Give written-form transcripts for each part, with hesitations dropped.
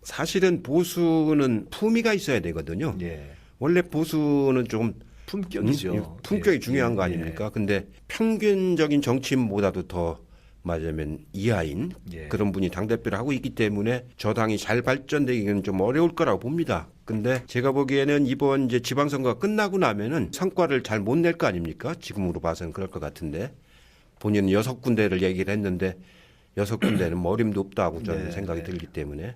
사실은 보수는 품위가 있어야 되거든요. 예. 원래 보수는 조금 품격이죠. 품격이 예. 중요한 거 예. 아닙니까? 근데 평균적인 정치인보다도 더 맞으면 이하인 예. 그런 분이 당대표를 하고 있기 때문에 저 당이 잘 발전되기는 좀 어려울 거라고 봅니다. 근데 제가 보기에는 이번 이제 지방선거가 끝나고 나면은 성과를 잘 못 낼 거 아닙니까? 지금으로 봐서는 그럴 것 같은데 본인은 6군데를 얘기를 했는데 6군데는 뭐 어림도 없다고 저는 네, 생각이 네. 들기 때문에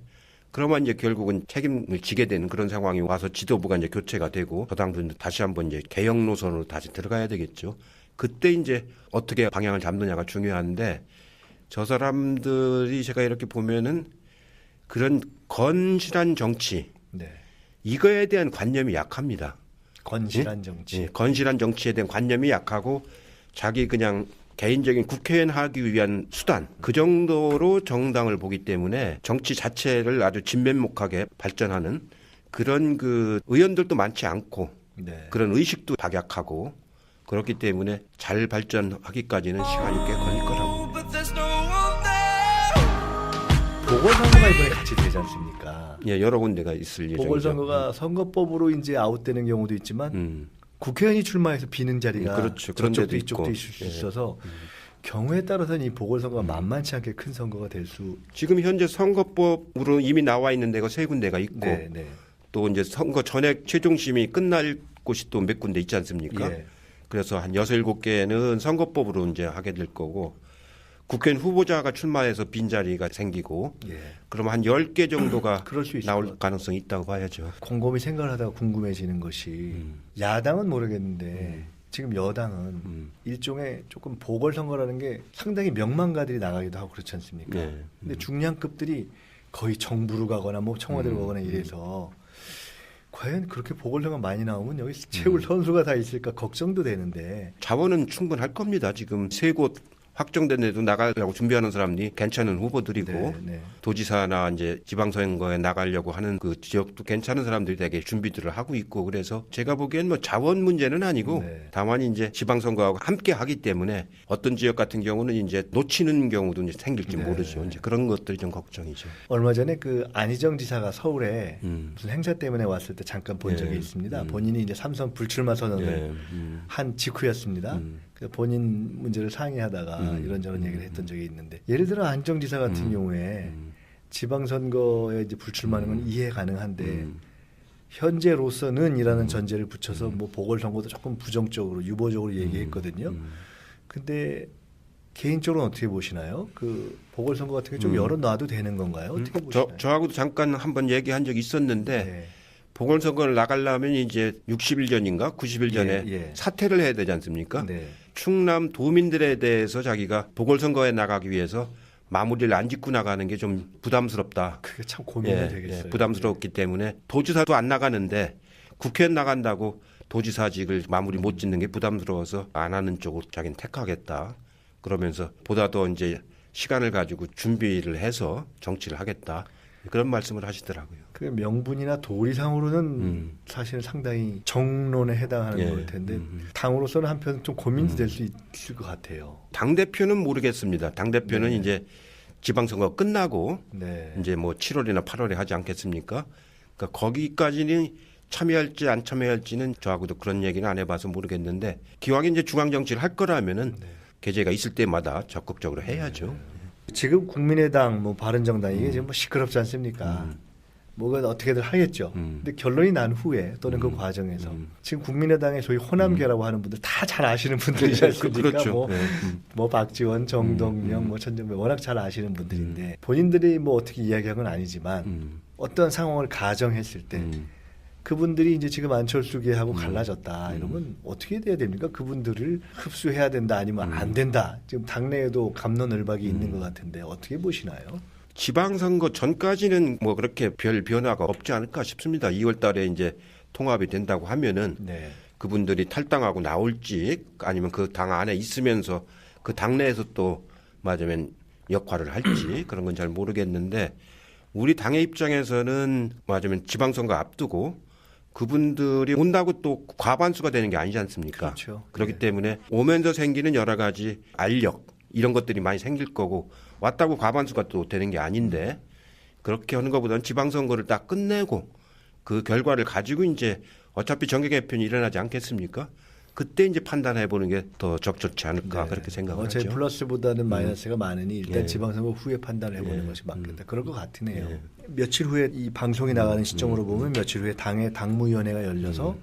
그러면 이제 결국은 책임을 지게 되는 그런 상황이 와서 지도부가 이제 교체가 되고 저 당도 다시 한번 이제 개혁 노선으로 다시 들어가야 되겠죠. 그때 이제 어떻게 방향을 잡느냐가 중요한데 저 사람들이 제가 이렇게 보면은 그런 건실한 정치 네. 이거에 대한 관념이 약합니다. 건실한 정치. 예, 건실한 정치에 대한 관념이 약하고 자기 그냥 개인적인 국회의원 하기 위한 수단 그 정도로 정당을 보기 때문에 정치 자체를 아주 진면목하게 발전하는 그런 그 의원들도 많지 않고 네. 그런 의식도 박약하고 그렇기 때문에 잘 발전하기까지는 시간이 꽤 걸릴 거라고. 보궐선거가 이번에 같이 되지 않습니까? 예, 여러 군데가 있을 예정이죠. 보궐선거가 선거법으로 이제 아웃되는 경우도 있지만 국회의원이 출마해서 비는 자리가 그렇죠. 그런 저쪽도 데도 이쪽도 있고. 있을 수 예. 있어서 경우에 따라서는 이 보궐선거가 만만치 않게 큰 선거가 될 수. 지금 현재 선거법으로 이미 나와 있는 데가 세 군데가 있고 네, 네. 또 이제 선거 전액 최종심이 끝날 곳이 또 몇 군데 있지 않습니까? 예. 그래서 한 6, 7개는 선거법으로 이제 하게 될 거고 국회의원 후보자가 출마해서 빈자리가 생기고 예. 그러면 한 10개 정도가 그럴 수 있을 것 나올 같아요. 가능성이 있다고 봐야죠. 곰곰이 생각을 하다가 궁금해지는 것이 야당은 모르겠는데 지금 여당은 일종의 조금 보궐선거라는 게 상당히 명망가들이 나가기도 하고 그렇지 않습니까? 네. 근데 중량급들이 거의 정부로 가거나 뭐 청와대로 가거나 이래서 과연 그렇게 보궐선거 많이 나오면 여기 채울 선수가 다 있을까 걱정도 되는데. 자원은 충분할 겁니다. 지금 세 곳 확정된 데도 나가려고 준비하는 사람들이 괜찮은 후보들이고 네, 네. 도지사나 이제 지방선거에 나가려고 하는 그 지역도 괜찮은 사람들이 되게 준비들을 하고 있고 그래서 제가 보기엔 뭐 자원 문제는 아니고 네. 다만 이제 지방선거하고 함께 하기 때문에 어떤 지역 같은 경우는 이제 놓치는 경우도 이제 생길지 네. 모르죠. 이제 그런 것들이 좀 걱정이죠. 얼마 전에 그 안희정 지사가 서울에 음. 무슨 행사 때문에 왔을 때 잠깐 본 적이 예. 있습니다. 본인이 이제 삼선 불출마 선언을 예. 한 직후였습니다. 그래서 본인 문제를 상의하다가 이런저런 얘기를 했던 적이 있는데 예를 들어 안희정 지사 같은 경우에 지방선거에 이제 불출마하는 건 이해 가능한데 현재로서는이라는 전제를 붙여서 뭐 보궐선거도 조금 부정적으로 유보적으로 얘기했거든요. 근데 개인적으로는 어떻게 보시나요? 그 보궐선거 같은 게 좀 열어놔도 되는 건가요? 어떻게 보시나요? 저하고도 잠깐 한번 얘기한 적이 있었는데 네. 보궐선거를 나가려면 이제 60일 전인가 90일 전에 예, 예. 사퇴를 해야 되지 않습니까? 네. 충남 도민들에 대해서 자기가 보궐선거에 나가기 위해서 마무리를 안 짓고 나가는 게 좀 부담스럽다. 그게 참 고민이 예, 되겠어요. 예, 부담스럽기 때문에 도지사도 안 나가는데 국회의원 나간다고 도지사직을 마무리 못 짓는 게 부담스러워서 안 하는 쪽으로 자기는 택하겠다. 그러면서 보다 더 이제 시간을 가지고 준비를 해서 정치를 하겠다. 그런 말씀을 하시더라고요. 그 명분이나 도리상으로는 사실은 상당히 정론에 해당하는 예. 걸 텐데 당으로서는 한편 좀 고민이 될 수 있을 것 같아요. 당대표는 모르겠습니다. 당대표는 네. 이제 지방선거 끝나고 네. 이제 뭐 7월이나 8월에 하지 않겠습니까? 그러니까 거기까지는 참여할지 안 참여할지는 저하고도 그런 얘기는 안 해봐서 모르겠는데 기왕에 이제 중앙정치를 할 거라면은 계제가 있을 때마다 적극적으로 해야죠. 지금 국민의당, 뭐 바른정당 이게 지금 뭐 시끄럽지 않습니까? 뭐가 어떻게든 하겠죠. 근데 결론이 난 후에 또는 그 과정에서 지금 국민의당의 소위 호남계라고 하는 분들 다 잘 아시는 분들이지 않습니까? 그렇죠. 뭐, 네. 뭐 박지원, 정동영, 뭐 천정배 워낙 잘 아시는 분들인데 본인들이 뭐 어떻게 이야기한 건 아니지만 어떤 상황을 가정했을 때 그분들이 이제 지금 안철수계하고 갈라졌다 이러면 어떻게 돼야 됩니까? 그분들을 흡수해야 된다 아니면 안 된다. 지금 당내에도 갑론을박이 있는 것 같은데 어떻게 보시나요? 지방선거 전까지는 뭐 그렇게 별 변화가 없지 않을까 싶습니다. 2월 달에 이제 통합이 된다고 하면은 네. 그분들이 탈당하고 나올지 아니면 그 당 안에 있으면서 그 당내에서 또 맞으면 역할을 할지 그런 건 잘 모르겠는데 우리 당의 입장에서는 맞으면 지방선거 앞두고 그분들이 온다고 또 과반수가 되는 게 아니지 않습니까? 그렇죠. 그렇기 네. 때문에 오면서 생기는 여러 가지 알력 이런 것들이 많이 생길 거고 왔다고 과반수가 또 되는 게 아닌데 그렇게 하는 것보다는 지방선거를 딱 끝내고 그 결과를 가지고 이제 어차피 정계 개편이 일어나지 않겠습니까? 그때 이제 판단해 보는 게 더 적절치 않을까 그렇게 생각을 하죠. 어차피 플러스보다는 마이너스가 많으니 일단 예. 지방선거 후에 판단을 해보는 예. 것이 맞겠다. 그럴 것 같으네요. 예. 며칠 후에 이 방송이 나가는 시점으로 보면 며칠 후에 당의 당무위원회가 열려서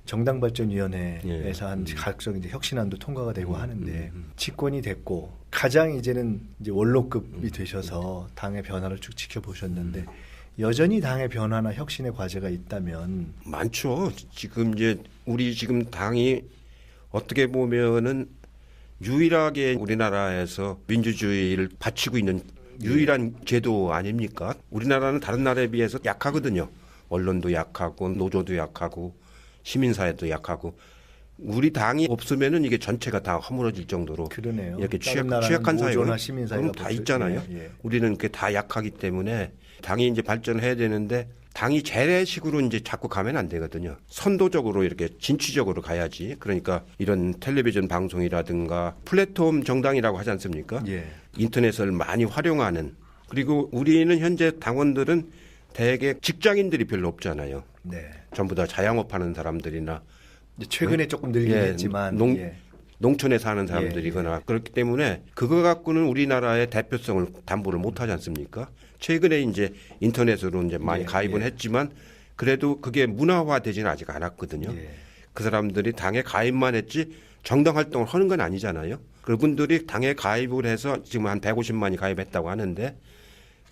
정당발전위원회에서 한 각종 이제 혁신안도 통과가 되고 하는데 집권이 됐고 가장 이제는 이제 원로급이 되셔서 당의 변화를 쭉 지켜보셨는데 여전히 당의 변화나 혁신의 과제가 있다면 많죠. 지금 이제 우리 지금 당이 어떻게 보면은 유일하게 우리나라에서 민주주의를 바치고 있는 유일한 제도 아닙니까? 우리나라는 다른 나라에 비해서 약하거든요. 언론도 약하고 노조도 약하고 시민사회도 약하고 우리 당이 없으면은 이게 전체가 다 허물어질 정도로 그러네요. 이렇게 다른 나라는 취약한 사회가 노조나 시민사회가 다 있잖아요. 예, 예. 우리는 그게 다 약하기 때문에 당이 이제 발전해야 되는데 당이 재래식으로 이제 자꾸 가면 안 되거든요. 선도적으로 이렇게 진취적으로 가야지. 그러니까 이런 텔레비전 방송이라든가 플랫폼 정당이라고 하지 않습니까? 예. 인터넷을 많이 활용하는. 그리고 우리는 현재 당원들은 대개 직장인들이 별로 없잖아요. 네. 전부 다 자영업하는 사람들이나 이제 최근에 조금 늘긴 예, 했지만 예. 농촌에 사는 사람들이거나 그렇기 때문에 그거 갖고는 우리나라의 대표성을 담보를 못하지 않습니까? 최근에 이제 인터넷으로 이제 많이 예, 가입은 예. 했지만 그래도 그게 문화화되지는 아직 않았거든요. 예. 그 사람들이 당에 가입만 했지 정당 활동을 하는 건 아니잖아요. 그분들이 당에 가입을 해서 지금 한 150만이 가입했다고 하는데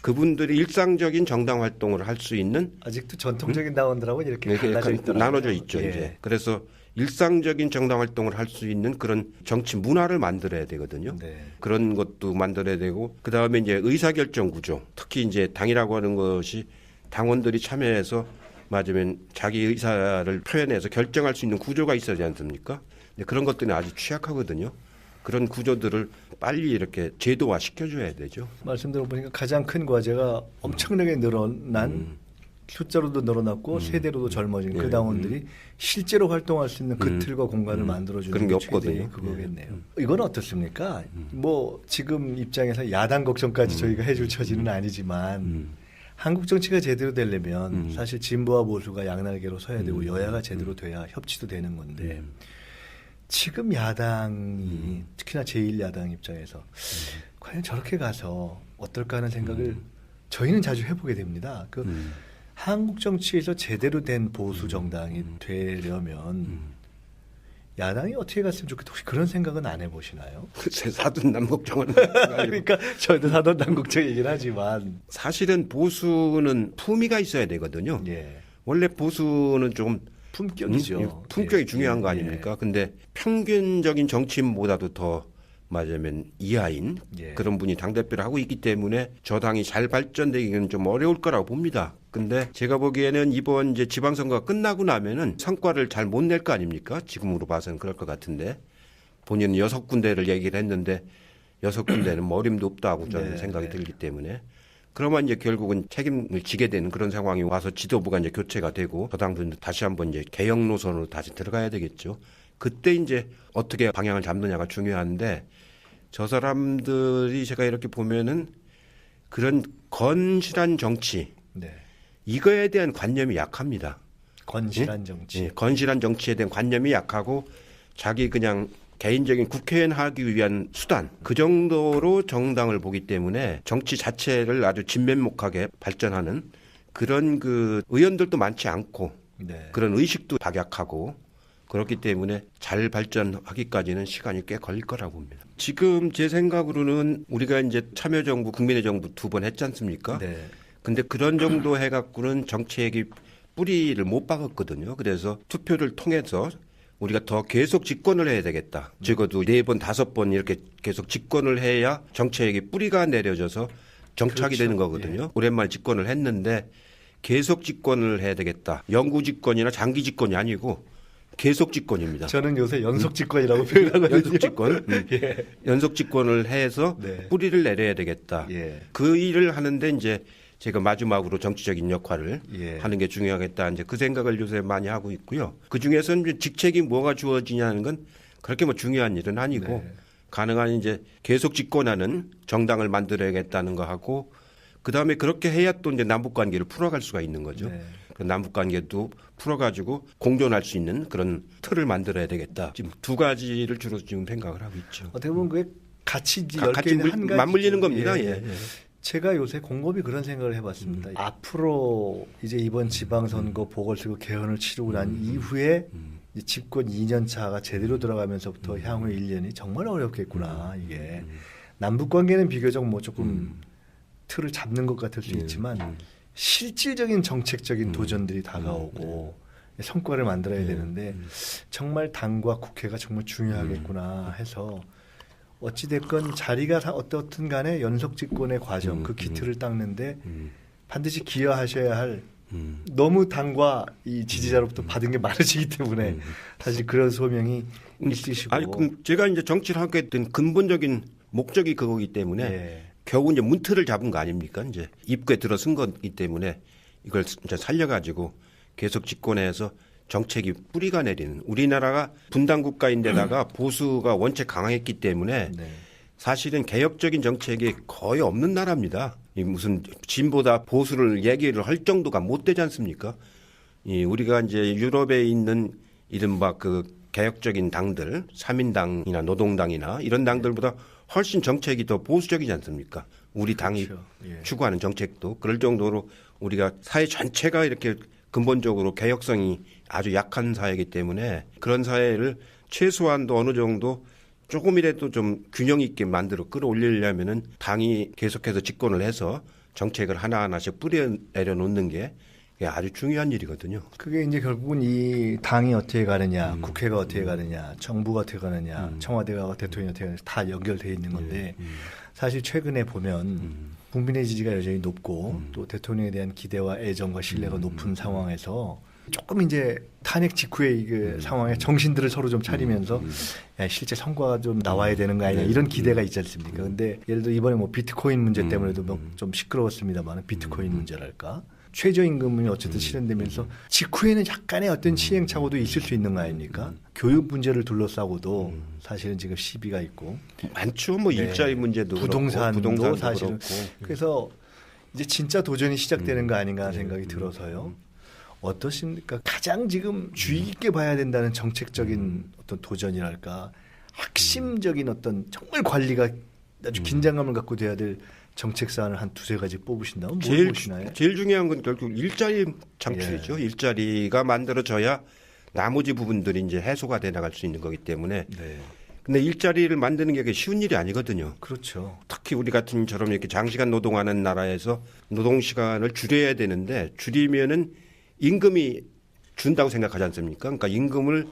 그분들이 일상적인 정당 활동을 할 수 있는 아직도 전통적인 당원들하고 이렇게 이렇게 갈라져 약간 있더라고요. 나눠져 있죠. 예. 이제 그래서 일상적인 정당 활동을 할 수 있는 그런 정치 문화를 만들어야 되거든요. 네. 그런 것도 만들어야 되고 그 다음에 이제 의사결정 구조, 특히 이제 당이라고 하는 것이 당원들이 참여해서 맞으면 자기 의사를 표현해서 결정할 수 있는 구조가 있어야 하지 않습니까? 근데 그런 것들이 아주 취약하거든요. 그런 구조들을 빨리 이렇게 제도화 시켜줘야 되죠. 말씀 들어보니까 가장 큰 과제가 엄청나게 늘어난 숫자로도 늘어났고 세대로도 젊어진 그 당원들이 실제로 활동할 수 있는 그 틀과 공간을 만들어주는 그런 게 게 최대의 없거든요. 그거겠네요. 이건 어떻습니까? 뭐 지금 입장에서 야당 걱정까지 저희가 해줄 처지는 아니지만 한국 정치가 제대로 되려면 사실 진보와 보수가 양날개로 서야 되고 여야가 제대로 돼야 협치도 되는 건데 지금 야당이 특히나 제1야당 입장에서 과연 저렇게 가서 어떨까 하는 생각을 저희는 자주 해보게 됩니다. 그 한국 정치에서 제대로 된 보수 정당이 되려면 야당이 어떻게 갔으면 좋겠다. 혹시 그런 생각은 안 해보시나요? 글쎄 사돈 남걱정은 그러니까 저희도 사돈 당국적이긴 하지만 사실은 보수는 품위가 있어야 되거든요. 예. 원래 보수는 좀 품격이죠. 품격이 예. 중요한 거 예. 아닙니까? 근데 평균적인 정치인보다도 더 맞으면 이하인 예. 그런 분이 당대표를 하고 있기 때문에 저 당이 잘 발전되기는 좀 어려울 거라고 봅니다. 근데 제가 보기에는 이번 이제 지방선거가 끝나고 나면은 성과를 잘 못 낼 거 아닙니까? 지금으로 봐서는 그럴 것 같은데 본인은 6군데를 얘기를 했는데 6군데는 뭐 어림도 없다고 저는 네, 생각이 네. 들기 때문에 그러면 이제 결국은 책임을 지게 되는 그런 상황이 와서 지도부가 이제 교체가 되고 저당도 다시 한번 이제 개혁 노선으로 다시 들어가야 되겠죠. 그때 이제 어떻게 방향을 잡느냐가 중요한데 저 사람들이 제가 이렇게 보면은 그런 건실한 정치 네. 이거에 대한 관념이 약합니다. 건실한 정치. 예, 건실한 정치에 대한 관념이 약하고 자기 그냥 개인적인 국회의원 하기 위한 수단 그 정도로 정당을 보기 때문에 정치 자체를 아주 진면목하게 발전하는 그런 그 의원들도 많지 않고 네. 그런 의식도 박약하고 그렇기 때문에 잘 발전하기까지는 시간이 꽤 걸릴 거라고 봅니다. 지금 제 생각으로는 우리가 이제 참여정부, 국민의 정부 2번 했지 않습니까? 네. 근데 그런 정도 해갖고는 정책이 뿌리를 못 박았거든요. 그래서 투표를 통해서 우리가 더 계속 집권을 해야 되겠다. 적어도 4번, 5번 이렇게 계속 집권을 해야 정책이 뿌리가 내려져서 정착이 그렇죠. 되는 거거든요. 오랜만에 집권을 했는데 계속 집권을 해야 되겠다. 영구 집권이나 장기 집권이 아니고 계속 집권입니다. 저는 요새 연속 집권이라고 표현하거든요. 연속 집권, 예. 연속 집권을 해서 네. 뿌리를 내려야 되겠다. 예. 그 일을 하는데 이제 제가 마지막으로 정치적인 역할을 예. 하는 게 중요하겠다. 이제 그 생각을 요새 많이 하고 있고요. 그 중에서는 이제 직책이 뭐가 주어지냐는 건 그렇게 뭐 중요한 일은 아니고 네. 가능한 이제 계속 집권하는 정당을 만들어야겠다는 거 하고 그다음에 그렇게 해야 또 이제 남북 관계를 풀어갈 수가 있는 거죠. 네. 그 남북 관계도 풀어가지고 공존할 수 있는 그런 틀을 만들어야 되겠다. 지금 두 가지를 주로 지금 생각을 하고 있죠. 어떻게 보면 그게 같이 이제 같이 10개의 한 가지 맞물리는 겁니다. 예. 제가 요새 곰곰이 그런 생각을 해봤습니다. 앞으로 이제 이번 지방선거 보궐선거 개헌을 치르고 난 이후에 이제 집권 2년 차가 제대로 들어가면서부터 향후 1년이 정말 어렵겠구나. 이게 남북 관계는 비교적 뭐 조금 틀을 잡는 것 같을 수 있지만 실질적인 정책적인 도전들이 다가오고 성과를 만들어야 되는데 정말 당과 국회가 정말 중요하겠구나 해서 어찌됐건 자리가 어떻든 간에 연속 집권의 과정 그 기틀을 닦는데 반드시 기여하셔야 할 너무 당과 이 지지자로부터 받은 게 많으시기 때문에 사실 그런 소명이 있으시고 아니 그럼 제가 이제 정치를 하게 된 근본적인 목적이 그거기 때문에 예. 결국 이제 문틀을 잡은 거 아닙니까? 이제 입구에 들어선 거기 때문에 이걸 이제 살려가지고 계속 집권해서 정책이 뿌리가 내리는 우리나라가 분단 국가인데다가 보수가 원체 강했기 때문에 네. 사실은 개혁적인 정책이 거의 없는 나라입니다. 이 무슨 진보다 보수를 얘기를 할 정도가 못 되지 않습니까? 이 우리가 이제 유럽에 있는 이른바 그 개혁적인 당들, 삼인당이나 노동당이나 이런 당들보다 훨씬 정책이 더 보수적이지 않습니까? 우리 당이 그렇죠. 예. 추구하는 정책도 그럴 정도로 우리가 사회 전체가 이렇게 근본적으로 개혁성이 아주 약한 사회이기 때문에 그런 사회를 최소한도 어느 정도 조금이라도 좀 균형 있게 만들어 끌어올리려면은 당이 계속해서 집권을 해서 정책을 하나하나씩 뿌려 내려놓는 게 아주 중요한 일이거든요. 그게 이제 결국은 이 당이 어떻게 가느냐, 국회가 어떻게 가느냐, 정부가 어떻게 가느냐, 청와대가 대통령이 어떻게 가느냐 다 연결돼 있는 건데 사실 최근에 보면 국민의 지지가 여전히 높고 또 대통령에 대한 기대와 애정과 신뢰가 높은 상황에서 조금 이제 탄핵 직후에 이 상황에 정신들을 서로 좀 차리면서 야, 실제 성과가 좀 나와야 되는 거 아니냐 이런 기대가 있지 않습니까? 근데 예를 들어 이번에 뭐 비트코인 문제 때문에도 뭐좀 시끄러웠습니다만 비트코인 문제랄까? 최저임금이 어쨌든 실현되면서 직후에는 약간의 어떤 시행착오도 있을 수 있는 거 아닙니까? 교육 문제를 둘러싸고도 사실은 지금 시비가 있고 많죠. 뭐 일자리 문제도 부동산도 그렇고, 부동산도 사실은 그렇고. 그래서 이제 진짜 도전이 시작되는 거 아닌가 하는 생각이 들어서요. 어떠십니까? 가장 지금 주의 깊게 봐야 된다는 정책적인 어떤 도전이랄까 핵심적인 어떤 정말 관리가 아주 긴장감을 갖고 돼야 될 정책 사안을 한 두세 가지 뽑으신다면 뭘 보시나요? 제일 중요한 건 결국 일자리 창출이죠. 일자리가 만들어져야 나머지 부분들이 이제 해소가 돼 나갈 수 있는 거기 때문에. 네. 근데 일자리를 만드는 게 쉬운 일이 아니거든요. 그렇죠. 특히 우리 같은 처럼 이렇게 장시간 노동하는 나라에서 노동 시간을 줄여야 되는데 줄이면은 임금이 준다고 생각하지 않습니까? 그러니까 임금을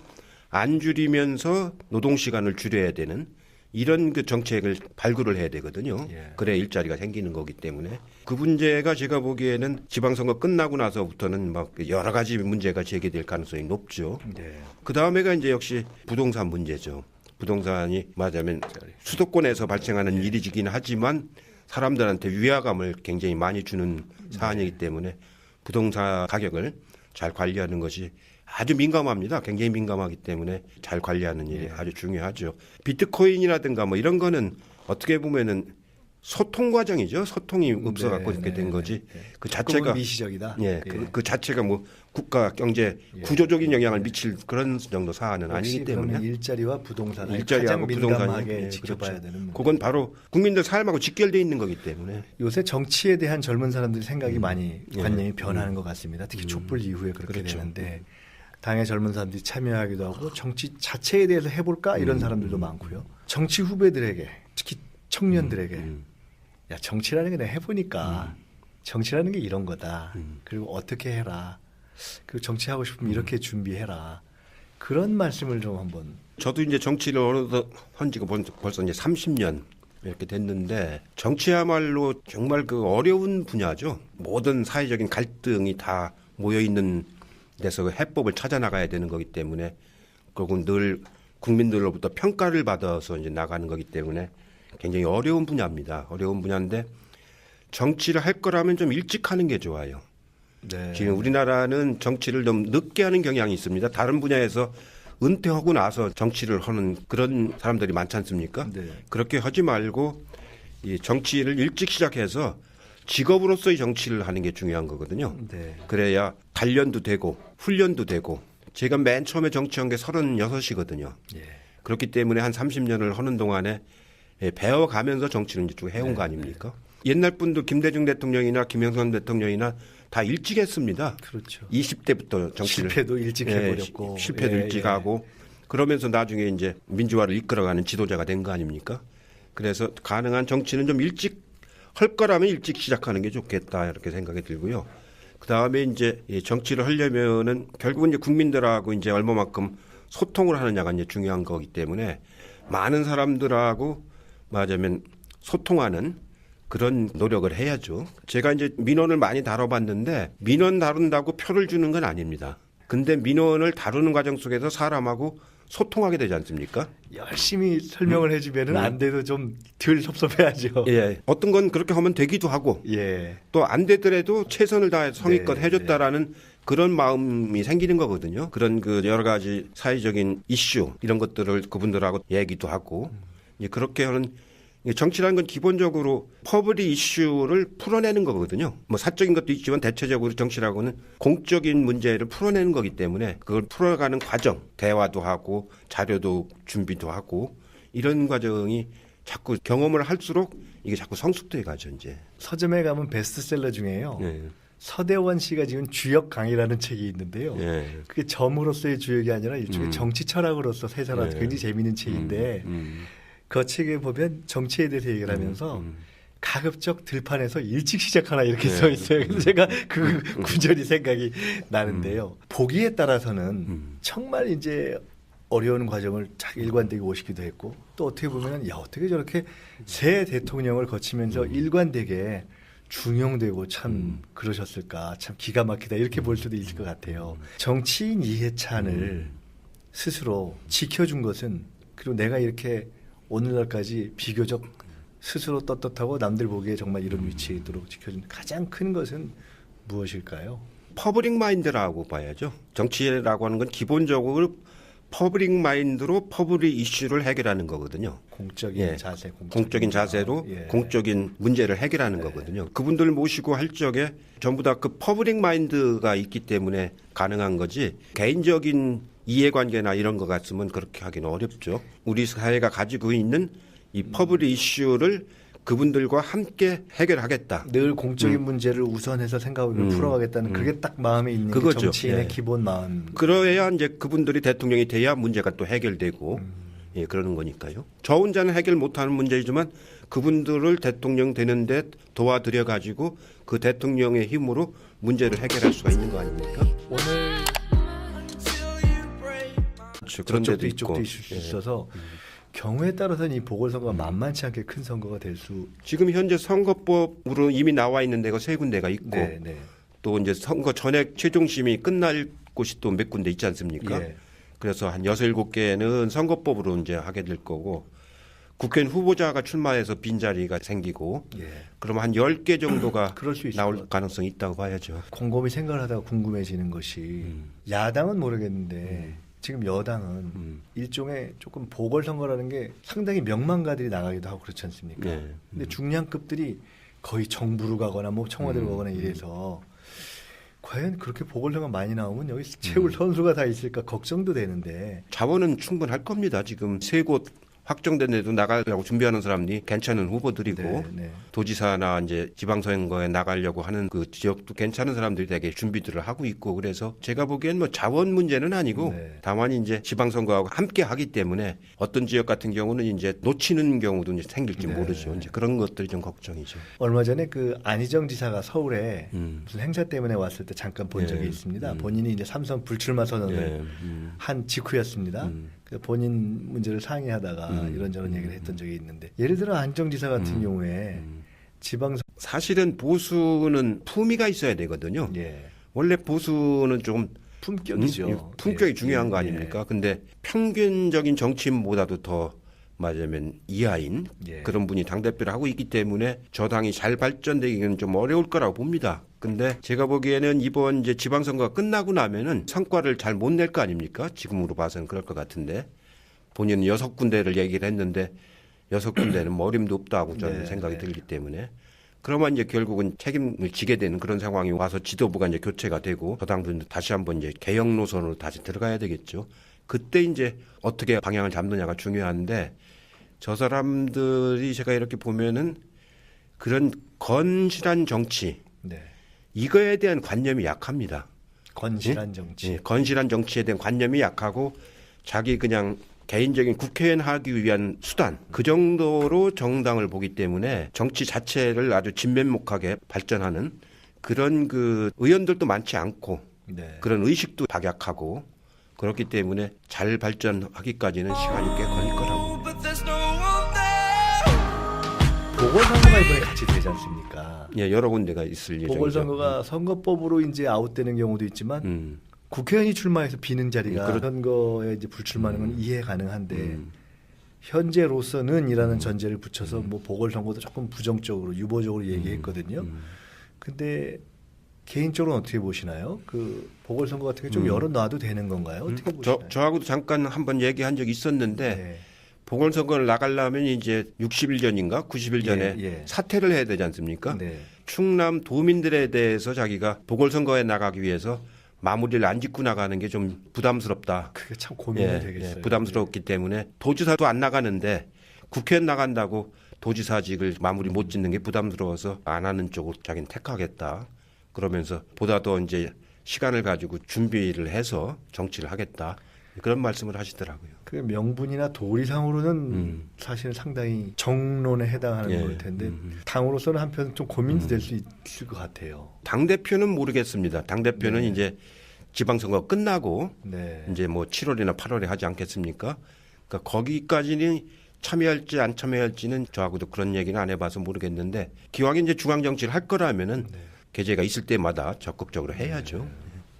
안 줄이면서 노동 시간을 줄여야 되는 이런 그 정책을 발굴을 해야 되거든요. 예. 그래야 일자리가 생기는 거기 때문에 그 문제가 제가 보기에는 지방선거 끝나고 나서부터는 막 여러 가지 문제가 제기될 가능성이 높죠. 네. 그 다음에가 이제 역시 부동산 문제죠. 부동산이 말하자면 수도권에서 발생하는 일이긴 하지만 사람들한테 위화감을 굉장히 많이 주는 사안이기 때문에 부동산 가격을 잘 관리하는 것이 아주 민감합니다. 굉장히 민감하기 때문에 잘 관리하는 일이 아주 중요하죠. 비트코인이라든가 뭐 이런 거는 어떻게 보면은 소통 과정이죠. 소통이 없어갖고 이렇게 된 거지. 그 자체가 미시적이다. 예, 그 자체가 뭐 국가 경제 구조적인 영향을 미칠 그런 정도 사안은 아니기 때문에 그러면 일자리와 부동산 일자리하고 가장 부동산이 민감하게 지켜봐야 되는 문제. 그건 바로 국민들 삶하고 직결돼 있는 거기 때문에 요새 정치에 대한 젊은 사람들의 생각이 많이 관념이 변하는 것 같습니다. 특히 촛불 이후에 그렇게 그렇죠. 되는데 당의 젊은 사람들이 참여하기도 하고 정치 자체에 대해서 해볼까 이런 사람들도 많고요. 정치 후배들에게 특히 청년들에게 야 정치라는 게 내가 해보니까 정치라는 게 이런 거다. 그리고 어떻게 해라. 그리고 정치하고 싶으면 이렇게 준비해라. 그런 말씀을 좀 한번. 저도 이제 정치를 어느덧 한 지가 벌써 이제 30년 이렇게 됐는데 정치야말로 정말 그 어려운 분야죠. 모든 사회적인 갈등이 다 모여 있는 데서 해법을 찾아 나가야 되는 거기 때문에 그리고 늘 국민들로부터 평가를 받아서 이제 나가는 거기 때문에 굉장히 어려운 분야입니다. 어려운 분야인데 정치를 할 거라면 좀 일찍 하는 게 좋아요. 네. 지금 우리나라는 정치를 좀 늦게 하는 경향이 있습니다. 다른 분야에서 은퇴하고 나서 정치를 하는 그런 사람들이 많지 않습니까? 네. 그렇게 하지 말고 이 정치를 일찍 시작해서 직업으로서의 정치를 하는 게 중요한 거거든요. 네. 그래야 단련도 되고 훈련도 되고 제가 맨 처음에 정치한 게 36이거든요. 예. 그렇기 때문에 한 30년을 하는 동안에 배워가면서 정치를 이제 쭉 해온 네, 거 아닙니까? 옛날 분도 김대중 대통령이나 김영삼 대통령이나 다 일찍 했습니다. 그렇죠. 20대부터 정치를 실패도 일찍 해버렸고 실패도 예, 일찍 예. 하고 그러면서 나중에 이제 민주화를 이끌어가는 지도자가 된 거 아닙니까? 그래서 가능한 정치는 좀 일찍 할 거라면 일찍 시작하는 게 좋겠다 이렇게 생각이 들고요. 그 다음에 이제 정치를 하려면은 결국은 이제 국민들하고 이제 얼마만큼 소통을 하느냐가 이제 중요한 거기 때문에 많은 사람들하고 말하자면 소통하는 그런 노력을 해야죠. 제가 이제 민원을 많이 다뤄봤는데 민원 다룬다고 표를 주는 건 아닙니다. 근데 민원을 다루는 과정 속에서 사람하고 소통하게 되지 않습니까? 열심히 설명을 해주면은 안 돼도 좀 덜 섭섭해하죠. 예. 어떤 건 그렇게 하면 되기도 하고 예. 또 안 되더라도 최선을 다해 성의껏 네, 해줬다라는 그런 마음이 생기는 거거든요. 그런 그 여러 가지 사회적인 이슈 이런 것들을 그분들하고 얘기도 하고 이제 그렇게 하는 정치라는 건 기본적으로 퍼블릭 이슈를 풀어내는 거거든요. 뭐 사적인 것도 있지만 대체적으로 정치라고는 공적인 문제를 풀어내는 거기 때문에 그걸 풀어가는 과정, 대화도 하고 자료도 준비도 하고 이런 과정이 자꾸 경험을 할수록 이게 자꾸 성숙돼 가죠 이제. 서점에 가면 베스트셀러 중에요. 예. 서대원 씨가 지은 주역 강의라는 책이 있는데요. 예. 그게 점으로서의 주역이 아니라 일종의 정치 철학으로서 세상한테 예. 굉장히 재미있는 책인데 그 책에 보면 정치에 대해서 얘기를 하면서 가급적 들판에서 일찍 시작하라 이렇게 써 있어요. 그래서 제가 그 구절이 생각이 나는데요. 보기에 따라서는 정말 이제 어려운 과정을 잘 일관되게 오시기도 했고 또 어떻게 보면 야 어떻게 저렇게 새 대통령을 거치면서 일관되게 중용되고 참 그러셨을까 참 기가 막히다 이렇게 볼 수도 있을 것 같아요. 정치인 이해찬을 스스로 지켜준 것은 그리고 내가 이렇게 오늘날까지 비교적 스스로 떳떳하고 남들 보기에 정말 이런 위치에 있도록 지켜준 가장 큰 것은 무엇일까요? 퍼블릭 마인드라고 봐야죠. 정치라고 하는 건 기본적으로 퍼블릭 마인드로 퍼블릭 이슈를 해결하는 거거든요. 공적인 예. 자세, 공적인 자세로 예. 공적인 문제를 해결하는 거거든요. 그분들 모시고 할 적에 전부 다 그 퍼블릭 마인드가 있기 때문에 가능한 거지 개인적인 이해관계나 이런 거 같으면 그렇게 하기는 어렵죠. 우리 사회가 가지고 있는 이 퍼블릭 이슈를 그분들과 함께 해결하겠다. 늘 공적인 문제를 우선해서 생각하고 풀어가겠다는 그게 딱 마음에 있는 게 그거죠. 정치인의 예. 기본 마음. 그러야 이제 그분들이 대통령이 돼야 문제가 또 해결되고 예, 그러는 거니까요. 저 혼자는 해결 못하는 문제이지만 그분들을 대통령 되는데 도와드려 가지고 그 대통령의 힘으로 문제를 해결할 수가 있는 거 아닙니까? 오늘 그렇죠. 그런 데도 저쪽도 이쪽도 있고. 있을 수 예. 있어서 경우에 따라서는 이 보궐선거가 만만치 않게 큰 선거가 될 수. 지금 현재 선거법으로 이미 나와 있는 데가 세 군데가 있고 네, 네. 또 이제 선거 전액 최종심이 끝날 곳이 또 몇 군데 있지 않습니까? 예. 그래서 한 6, 7개는 선거법으로 이제 하게 될 거고 국회의원 후보자가 출마해서 빈자리가 생기고 예. 그러면 한 10개 정도가 그럴 수 있을 것 나올 같아요. 가능성이 있다고 봐야죠. 곰곰이 생각을 하다가 궁금해지는 것이 야당은 모르겠는데 지금 여당은 일종의 조금 보궐선거라는 게 상당히 명망가들이 나가기도 하고 그렇지 않습니까? 네. 근데 중량급들이 거의 정부로 가거나 뭐 청와대로 가거나 이래서 과연 그렇게 보궐선거 많이 나오면 여기 채울 선수가 다 있을까 걱정도 되는데 자원은 충분할 겁니다. 지금 세 곳 확정된 데도 나가려고 준비하는 사람들이 괜찮은 후보들이고 네, 네. 도지사나 이제 지방선거에 나가려고 하는 그 지역도 괜찮은 사람들이 되게 준비들을 하고 있고 그래서 제가 보기엔 뭐 자원 문제는 아니고 네. 다만 이제 지방선거하고 함께 하기 때문에 어떤 지역 같은 경우는 이제 놓치는 경우도 이제 생길지 네. 모르죠. 이제 그런 것들이 좀 걱정이죠. 얼마 전에 그 안희정 지사가 서울에 무슨 행사 때문에 왔을 때 잠깐 본 예. 적이 있습니다. 본인이 이제 삼선 불출마 선언을 예. 한 직후였습니다. 그 본인 문제를 상의하다가 이런저런 얘기를 했던 적이 있는데 예를 들어 안희정 지사 같은 경우에 지방 사실은 보수는 품위가 있어야 되거든요. 예. 원래 보수는 좀 품격이죠. 품격이 예. 중요한 거 예. 아닙니까? 근데 평균적인 정치인보다도 더 맞으면 이하인 예. 그런 분이 당대표를 하고 있기 때문에 저 당이 잘 발전되기는 좀 어려울 거라고 봅니다. 근데 제가 보기에는 이번 이제 지방선거가 끝나고 나면은 성과를 잘 못 낼 거 아닙니까? 지금으로 봐서는 그럴 것 같은데 본인은 6군데를 얘기를 했는데 6군데는 뭐 어림도 없다고 저는 네, 생각이 네. 들기 때문에 그러면 이제 결국은 책임을 지게 되는 그런 상황이 와서 지도부가 이제 교체가 되고 저당들도 다시 한번 이제 개혁 노선으로 다시 들어가야 되겠죠. 그때 이제 어떻게 방향을 잡느냐가 중요한데 저 사람들이 제가 이렇게 보면은 그런 건실한 정치 네. 이거에 대한 관념이 약합니다. 건실한 정치. 예, 건실한 정치에 대한 관념이 약하고 자기 그냥 개인적인 국회의원 하기 위한 수단 그 정도로 정당을 보기 때문에 정치 자체를 아주 진면목하게 발전하는 그런 그 의원들도 많지 않고 네. 그런 의식도 박약하고 그렇기 때문에 잘 발전하기까지는 시간이 꽤 걸릴 거라고. 보궐선거가 이번에 같이 되지 않습니까? 예, 여러 군데가 있을 예정이죠. 보궐선거가 선거법으로 이제 아웃되는 경우도 있지만 국회의원이 출마해서 비는 자리가 선거에 이제 불출마하는 건 이해 가능한데 현재로서는이라는 전제를 붙여서 뭐 보궐선거도 조금 부정적으로 유보적으로 얘기했거든요. 근데 개인적으로는 어떻게 보시나요? 그 보궐선거 같은 게 좀 열어놔도 되는 건가요? 어떻게 보시나요? 저하고도 잠깐 한번 얘기한 적이 있었는데 네. 보궐선거를 나가려면 이제 60일 전인가 90일 전에 예. 사퇴를 해야 되지 않습니까? 네. 충남 도민들에 대해서 자기가 보궐선거에 나가기 위해서 마무리를 안 짓고 나가는 게 좀 부담스럽다. 그게 참 고민이 되겠어요. 부담스럽기 때문에 도지사도 안 나가는데 국회의원 나간다고 도지사직을 마무리 못 짓는 게 부담스러워서 안 하는 쪽으로 자기는 택하겠다. 그러면서 보다 더 이제 시간을 가지고 준비를 해서 정치를 하겠다. 그런 말씀을 하시더라고요. 그 명분이나 도리상으로는 사실 상당히 정론에 해당하는 걸 텐데 당으로서는 한편 좀 고민이 될 수 있을 것 같아요. 당 대표는 모르겠습니다. 당 대표는 네. 이제 지방선거 끝나고 네. 이제 뭐 7월이나 8월에 하지 않겠습니까? 그러니까 거기까지는 참여할지 안 참여할지는 저하고도 그런 얘기는 안 해봐서 모르겠는데 기왕에 이제 중앙 정치를 할 거라면은 계제가 있을 때마다 적극적으로 해야죠.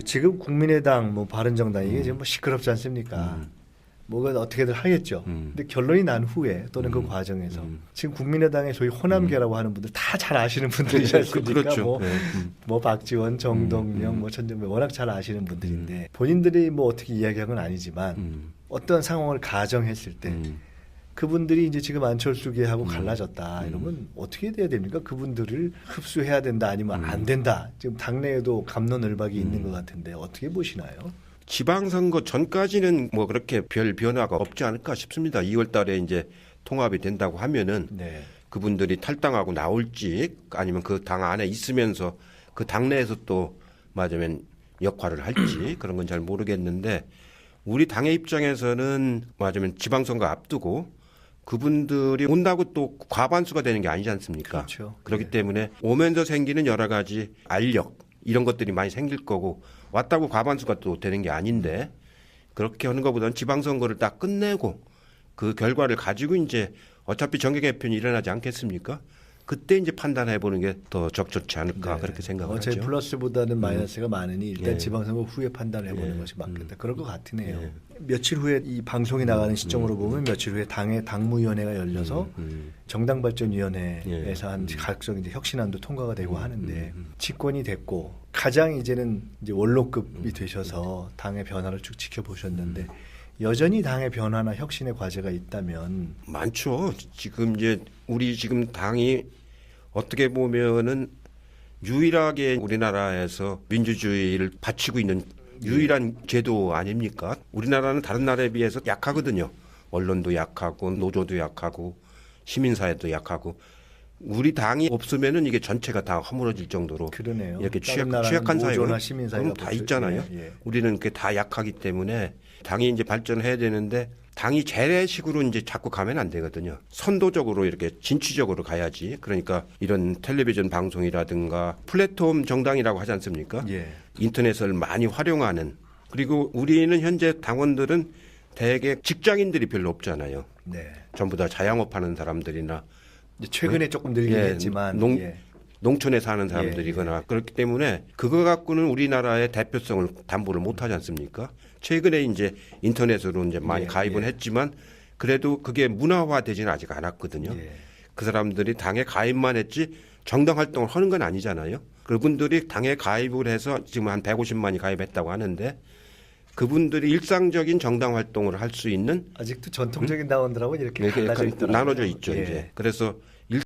지금 국민의당, 뭐 바른정당 이게 지금 뭐 시끄럽지 않습니까? 뭐가 어떻게든 하겠죠. 근데 결론이 난 후에 또는 그 과정에서 지금 국민의당의 소위 호남계라고 하는 분들 다 잘 아시는 분들이지 않습니까? 그렇죠. 뭐, 네. 뭐 박지원, 정동영, 뭐 천정배 워낙 잘 아시는 분들인데 본인들이 뭐 어떻게 이야기한 건 아니지만 어떤 상황을 가정했을 때 그분들이 이제 지금 안철수계하고 갈라졌다 이러면 어떻게 돼야 됩니까? 그분들을 흡수해야 된다 아니면 안 된다. 지금 당내에도 갑론을박이 있는 것 같은데 어떻게 보시나요? 지방선거 전까지는 뭐 그렇게 별 변화가 없지 않을까 싶습니다. 2월 달에 이제 통합이 된다고 하면은 네. 그분들이 탈당하고 나올지 아니면 그 당 안에 있으면서 그 당내에서 또 맞으면 역할을 할지 그런 건 잘 모르겠는데 우리 당의 입장에서는 맞으면 지방선거 앞두고 그분들이 온다고 또 과반수가 되는 게 아니지 않습니까? 그렇죠. 그렇기 때문에 오면서 생기는 여러 가지 알력 이런 것들이 많이 생길 거고 왔다고 과반수가 또 되는 게 아닌데 그렇게 하는 것보다는 지방선거를 딱 끝내고 그 결과를 가지고 이제 어차피 정계 개편이 일어나지 않겠습니까? 그때 이제 판단해 보는 게 더 적절치 않을까 그렇게 생각을 어차피 하죠. 플러스보다는 마이너스가 많으니 일단 예. 지방선거 후에 판단해 보는 것이 맞겠다. 그럴 것 같으네요. 며칠 후에 이 방송이 나가는 시점으로 보면 며칠 후에 당의 당무위원회가 열려서 정당발전위원회에서 한 각종 이제 혁신안도 통과가 되고 하는데 집권이 됐고 가장 이제는 이제 원로급이 되셔서 당의 변화를 쭉 지켜보셨는데 여전히 당의 변화나 혁신의 과제가 있다면 많죠. 지금 이제 우리 지금 당이 어떻게 보면은 유일하게 우리나라에서 민주주의를 바치고 있는 유일한 제도 아닙니까? 우리나라는 다른 나라에 비해서 약하거든요. 언론도 약하고 노조도 약하고 시민사회도 약하고 우리 당이 없으면은 이게 전체가 다 허물어질 정도로 그러네요. 이렇게 다른 나라는 취약한 사회가 노조나 시민사회가 다 있잖아요. 예, 예. 우리는 그게 다 약하기 때문에 당이 이제 발전을 해야 되는데 당이 재래식으로 이제 자꾸 가면 안 되거든요. 선도적으로 이렇게 진취적으로 가야지. 그러니까 이런 텔레비전 방송이라든가 플랫폼 정당이라고 하지 않습니까? 예. 인터넷을 많이 활용하는 그리고 우리는 현재 당원들은 대개 직장인들이 별로 없잖아요. 네. 전부 다 자영업하는 사람들이나 이제 최근에 조금 늘긴 했지만 예. 농촌에 사는 사람들이거나 그렇기 때문에 그거 갖고는 우리나라의 대표성을 담보를 못하지 않습니까? 최근에 이제 인터넷으로 이제 많이 가입은 했지만 그래도 그게 문화화되지는 아직 않았거든요. 예. 그 사람들이 당에 가입만 했지 정당 활동을 하는 건 아니잖아요. 그분들이 당에 가입을 해서 지금 한 150만이 가입했다고 하는데 그분들이 일상적인 정당 활동을 할 수 있는 아직도 전통적인 당원들하고 이렇게 갈라져 있더라고요. 나눠져 있죠. 예. 이제 그래서